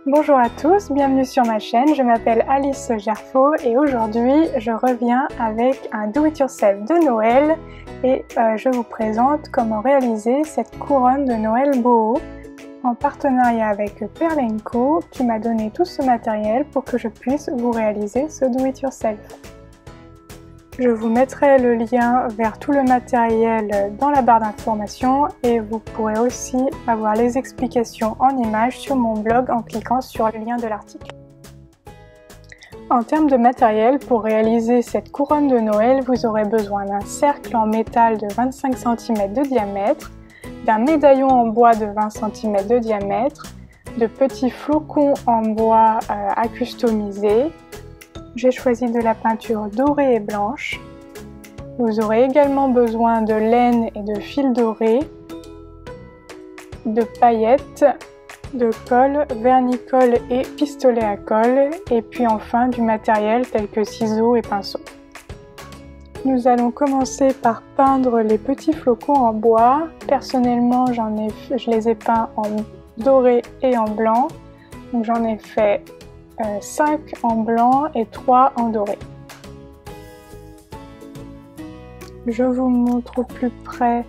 Bonjour à tous, bienvenue sur ma chaîne, je m'appelle Alice Gerfaux et aujourd'hui je reviens avec un do-it-yourself de Noël et je vous présente comment réaliser cette couronne de Noël boho en partenariat avec Perle & Co qui m'a donné tout ce matériel pour que je puisse vous réaliser ce do-it-yourself. Je vous mettrai le lien vers tout le matériel dans la barre d'informations et vous pourrez aussi avoir les explications en images sur mon blog en cliquant sur le lien de l'article. En termes de matériel, pour réaliser cette couronne de Noël, vous aurez besoin d'un cercle en métal de 25 cm de diamètre, d'un médaillon en bois de 20 cm de diamètre, de petits flocons en bois à customiser. J'ai choisi de la peinture dorée et blanche. Vous aurez également besoin de laine et de fil doré, de paillettes, de colle, vernis-colle et pistolet à colle, et puis enfin du matériel tel que ciseaux et pinceaux. Nous allons commencer par peindre les petits flocons en bois. Personnellement, je les ai peints en doré et en blanc. Donc j'en ai fait 5 en blanc et 3 en doré. Je vous montre au plus près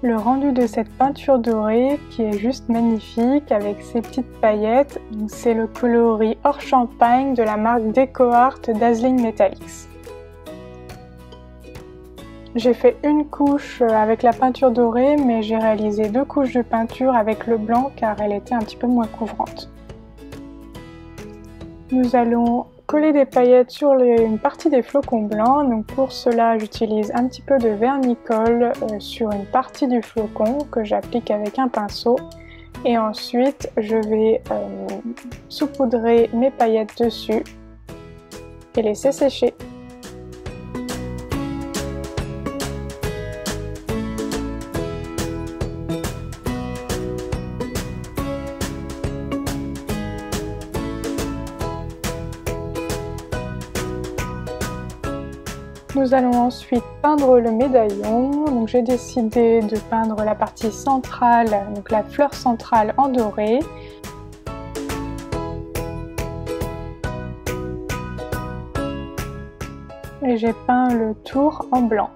le rendu de cette peinture dorée qui est juste magnifique avec ses petites paillettes. C'est le coloris Or Champagne de la marque DecoArt Dazzling Metallics. J'ai fait une couche avec la peinture dorée, mais j'ai réalisé 2 couches de peinture avec le blanc car elle était un petit peu moins couvrante. Nous allons coller des paillettes sur une partie des flocons blancs. Donc pour cela, j'utilise un petit peu de vernis-colle sur une partie du flocon que j'applique avec un pinceau. Et ensuite, je vais saupoudrer mes paillettes dessus et laisser sécher. Nous allons ensuite peindre le médaillon. Donc j'ai décidé de peindre la partie centrale, donc la fleur centrale en doré. Et j'ai peint le tour en blanc.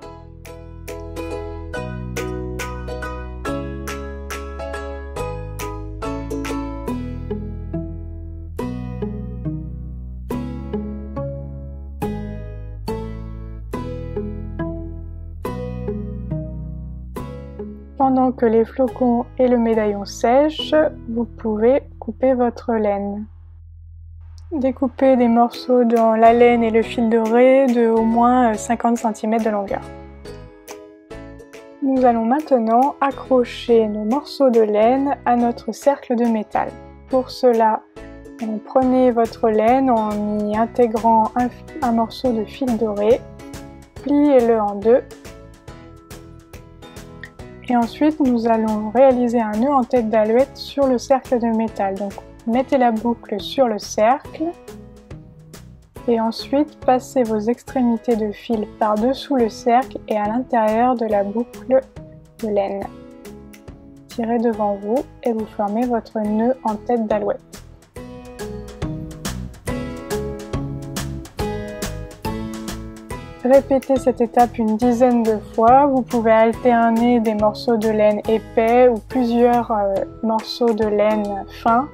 Pendant que les flocons et le médaillon sèchent, vous pouvez couper votre laine. Découpez des morceaux dans la laine et le fil doré de au moins 50 cm de longueur. Nous allons maintenant accrocher nos morceaux de laine à notre cercle de métal. Pour cela, prenez votre laine en y intégrant un morceau de fil doré, pliez-le en deux. Et ensuite, nous allons réaliser un nœud en tête d'alouette sur le cercle de métal. Donc, mettez la boucle sur le cercle et ensuite passez vos extrémités de fil par-dessous le cercle et à l'intérieur de la boucle de laine. Tirez devant vous et vous formez votre nœud en tête d'alouette. Répétez cette étape une dizaine de fois. Vous pouvez alterner des morceaux de laine épais ou plusieurs morceaux de laine fins.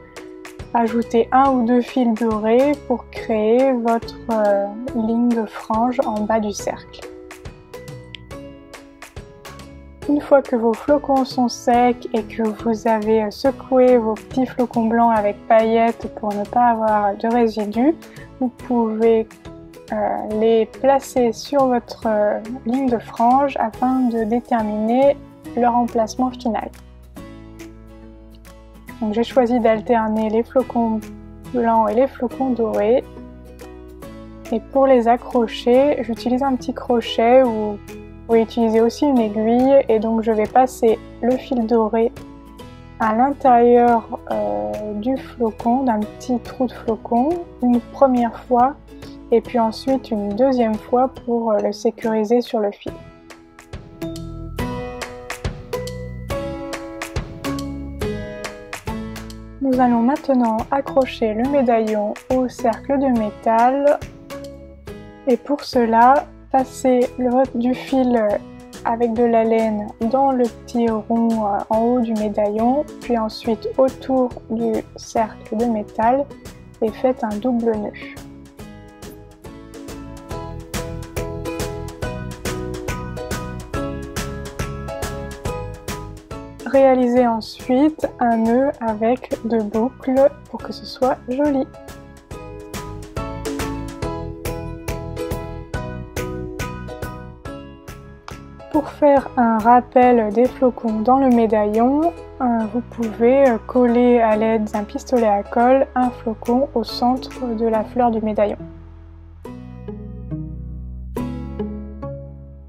Ajoutez 1 ou 2 fils dorés pour créer votre ligne de frange en bas du cercle. Une fois que vos flocons sont secs et que vous avez secoué vos petits flocons blancs avec paillettes pour ne pas avoir de résidus, vous pouvez les placer sur votre ligne de frange afin de déterminer leur emplacement final. Donc j'ai choisi d'alterner les flocons blancs et les flocons dorés. Et pour les accrocher, j'utilise un petit crochet ou vous pouvez utiliser aussi une aiguille. Et donc je vais passer le fil doré à l'intérieur du flocon, d'un petit trou de flocon, une première fois. Et puis ensuite une deuxième fois pour le sécuriser sur le fil. Nous Nous allons maintenant accrocher le médaillon au cercle de métal et pour cela, passer du fil avec de la laine dans le petit rond en haut du médaillon, puis ensuite autour du cercle de métal et faites un double nœud. Réalisez ensuite un nœud avec 2 boucles pour que ce soit joli. Pour faire un rappel des flocons dans le médaillon, vous pouvez coller à l'aide d'un pistolet à colle un flocon au centre de la fleur du médaillon.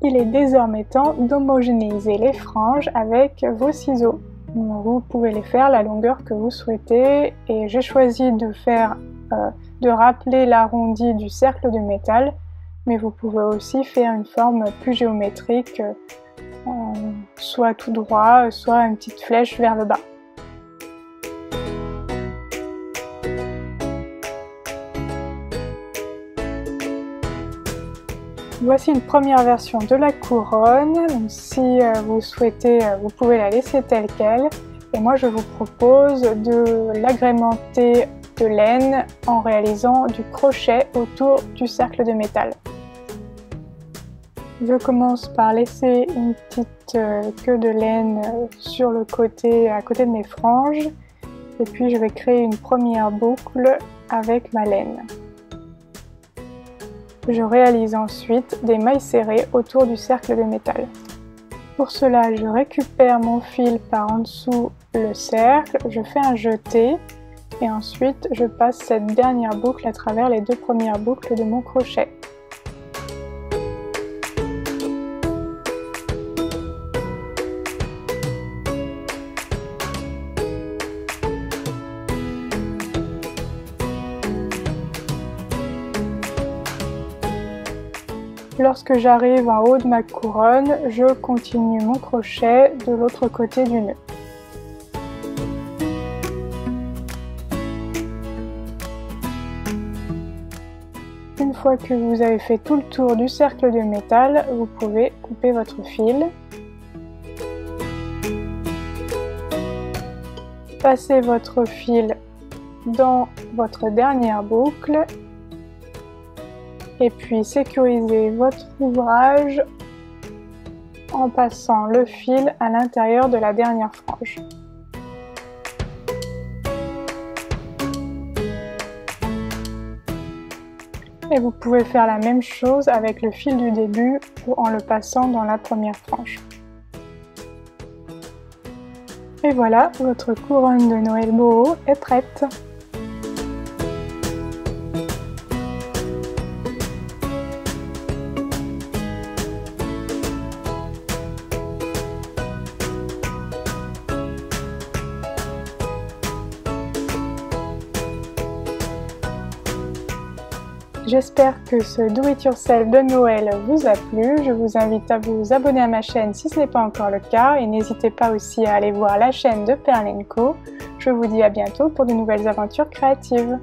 Il est désormais temps d'homogénéiser les franges avec vos ciseaux. Vous pouvez les faire la longueur que vous souhaitez et j'ai choisi de rappeler l'arrondi du cercle de métal, mais vous pouvez aussi faire une forme plus géométrique, soit tout droit, soit une petite flèche vers le bas. Voici une première version de la couronne. Donc, si vous souhaitez, vous pouvez la laisser telle qu'elle. Et moi, je vous propose de l'agrémenter de laine en réalisant du crochet autour du cercle de métal. Je commence par laisser une petite queue de laine sur le côté, à côté de mes franges. Et puis, je vais créer une première boucle avec ma laine. Je réalise ensuite des mailles serrées autour du cercle de métal. Pour cela, je récupère mon fil par en dessous le cercle, je fais un jeté et ensuite je passe cette dernière boucle à travers les 2 premières boucles de mon crochet. Lorsque j'arrive en haut de ma couronne, je continue mon crochet de l'autre côté du nœud. Une fois que vous avez fait tout le tour du cercle de métal, vous pouvez couper votre fil. Passez votre fil dans votre dernière boucle. Et puis sécurisez votre ouvrage en passant le fil à l'intérieur de la dernière frange. Et vous pouvez faire la même chose avec le fil du début en le passant dans la première frange. Et voilà, votre couronne de Noël boho est prête! J'espère que ce do-it-yourself de Noël vous a plu. Je vous invite à vous abonner à ma chaîne si ce n'est pas encore le cas et n'hésitez pas aussi à aller voir la chaîne de Perle & Co. Je vous dis à bientôt pour de nouvelles aventures créatives.